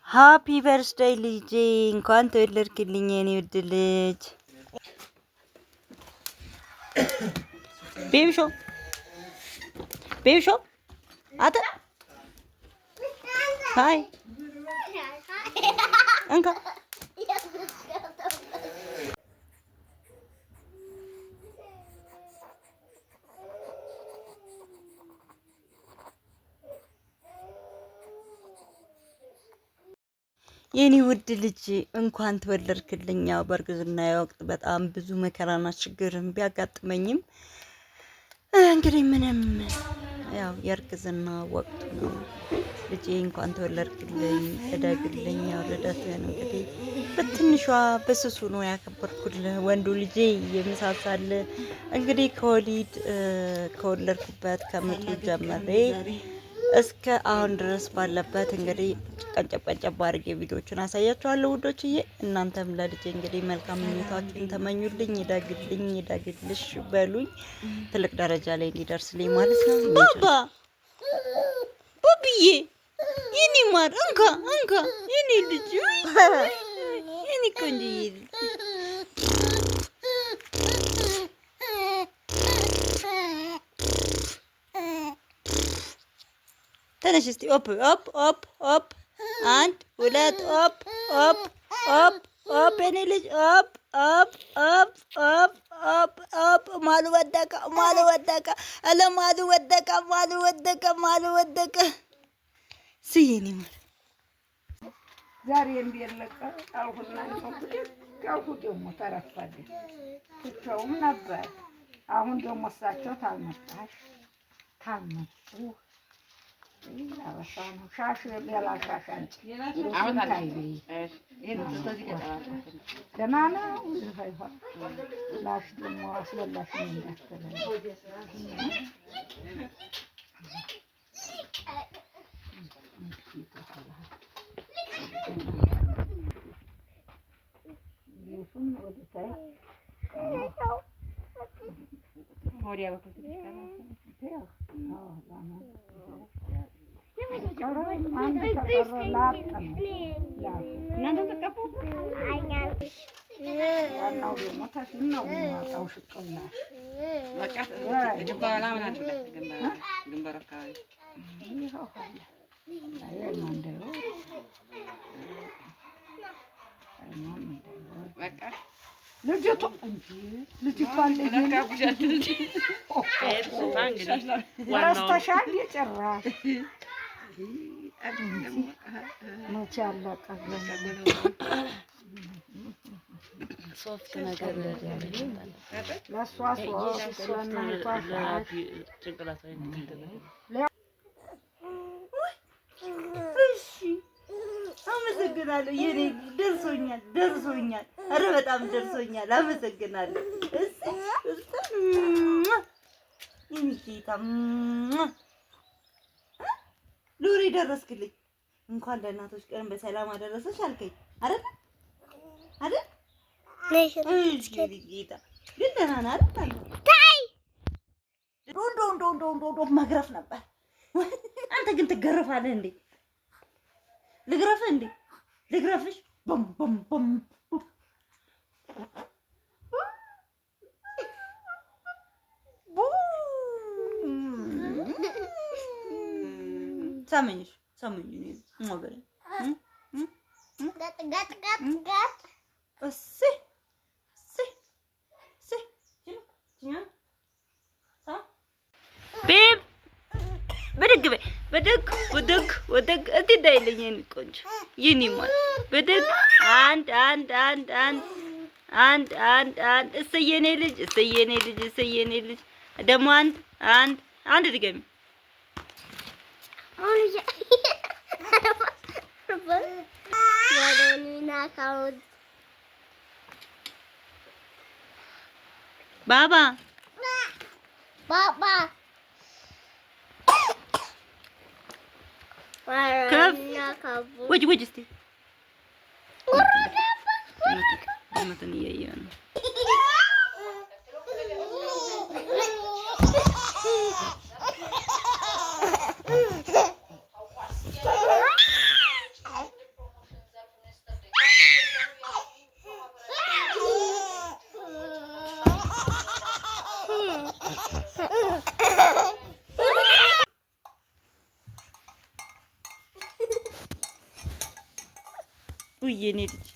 ሃፒ በርዝዴይ ልጄ እንኳን ተወለድክልኝ የኔ ውድ ልጅ። ቤቢ ሾ አተ ሃይ እንካ የኔ ውድ ልጅ እንኳን ተወለድክልኝ። ያው በእርግዝና ወቅት በጣም ብዙ መከራና ችግርም ቢያጋጥመኝም እንግዲህ ምንም ያው የእርግዝና ወቅቱ ነው። ልጄ እንኳን ተወለድክልኝ፣ እደግልኝ። ያው ልደትህን እንግዲህ በትንሿ በስሱ ነው ያከበርኩልህ። ወንዱ ልጄ የምሳሳል እንግዲህ ከወለድኩበት ከምጡ ጀምሬ እስከ አሁን ድረስ ባለበት እንግዲህ ቀንጨብ አድርጌ ቪዲዮዎችን አሳያችኋለሁ ውዶችዬ። እናንተም ለልጄ እንግዲህ መልካም ምኞታችሁን ተመኙልኝ፣ ይደግልሽ በሉኝ። ትልቅ ደረጃ ላይ እንዲደርስልኝ ማለት ነው። ባብዬ የኔ ማር እንካ የኔ ልጅ የኔ ቆንጆዬ ተነሽ እስቲ ኦፕ አንድ ሁለት ኦፕ የኔ ልጅ ኦፕ ማሉ ወደቀ አለ ማሉ ወደቀ ስየኔ ማለት ዛሬ እንዲለቀ አልሁና ነው ያው ደግሞ ተረፈደ ትተውም ነበር። አሁን ደግሞ እሳቸው ታልመጡ ሻሽ ሌላ ሻሽ አንቺ ደህና ነው። ላሽ ደግሞ አስበላሽ እንዳትለኝ ልጅቷ ረስተሻል የጭራሽ መቼ አለቀ ሶፍት ነገር ለእሷ ሶፍት ለእናቷ አመሰግናለሁ የኔ ደርሶኛል። ኧረ በጣም ደርሶኛል። አመሰግናለሁ። የኔ ጌታ ሉሪ ደረስክልኝ። እንኳን ለእናቶች ቀን በሰላም አደረሰሽ አልከኝ አይደል? እሺ ጌታ ግን ደህና ነህ አይደል? ታይ ዶንዶ መግረፍ ነበር። አንተ ግን ትገረፋለህ እንዴ? ልግረፍህ እንዴ? ልግረፍሽ? በም ሳመኝ ሞበለ ጋት እሺ ቤብ በደግ እቲ ዳይለኝ የኔ ቆንጆ የኔ ማለት በደግ አንድ እሰየኔ ልጅ ደግሞ አንድ ድገሚ ባባ ወጅ እስቲ እውነትን እያየሁ ነው። ውይ የኔ ልጅ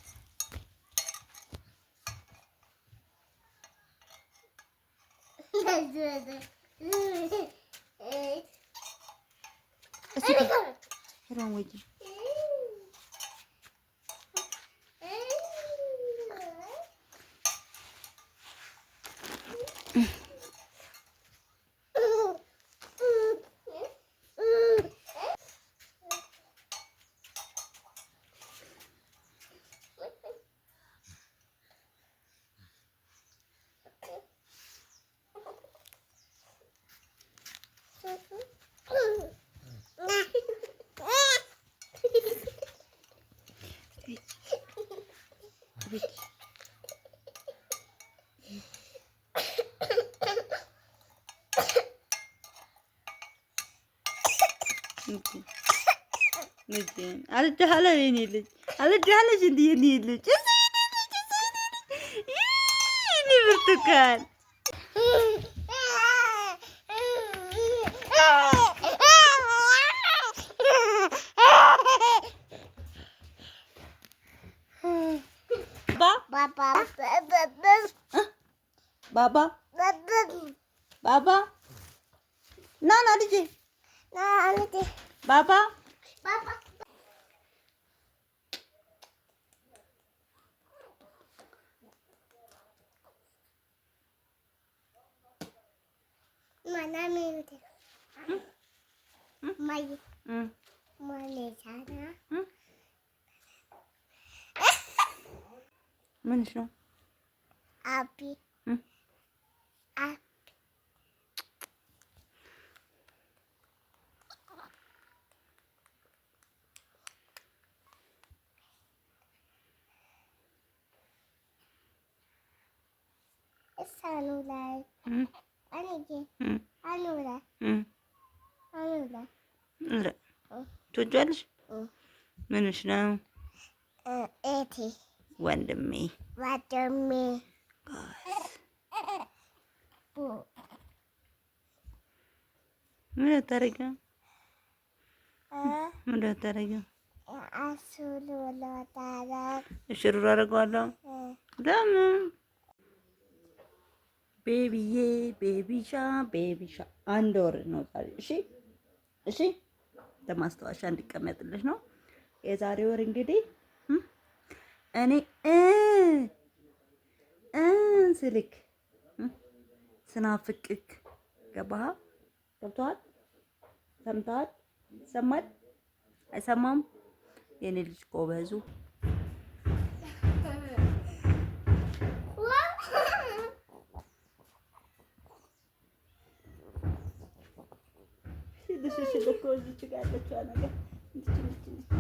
አልደሃለ የኔ ልጅ አልደሃለሽ እንዴ የኔ ልጅ የኔ ብርቱካን ባባ ባባ ና ልጄ ባባ ምንሽ ነው? አቢ Sanulay. Ano yun? Ano la? Ano la? ትወጂዋለሽ? ምንሽ ነው? ኤቲ ወንድሜ ወንድሜ ምን አታረጊም? ምን አታረጊም? አሱሉ ለታራ እሽሩሩ አደርገዋለሁ። ለምን ቤቢዬ ቤቢሻ አንድ ወር ነው ዛሬ። እሺ እሺ፣ ለማስታወሻ እንዲቀመጥልሽ ነው የዛሬ ወር። እንግዲህ እኔ ስልክ ስናፍቅክ ገባህ? ገብቶሃል? ሰምተሃል? ይሰማል? አይሰማም? የኔ ልጅ ጎበዙ ልጅ ልጅ ልጅ ልጅ ልጅ ልጅ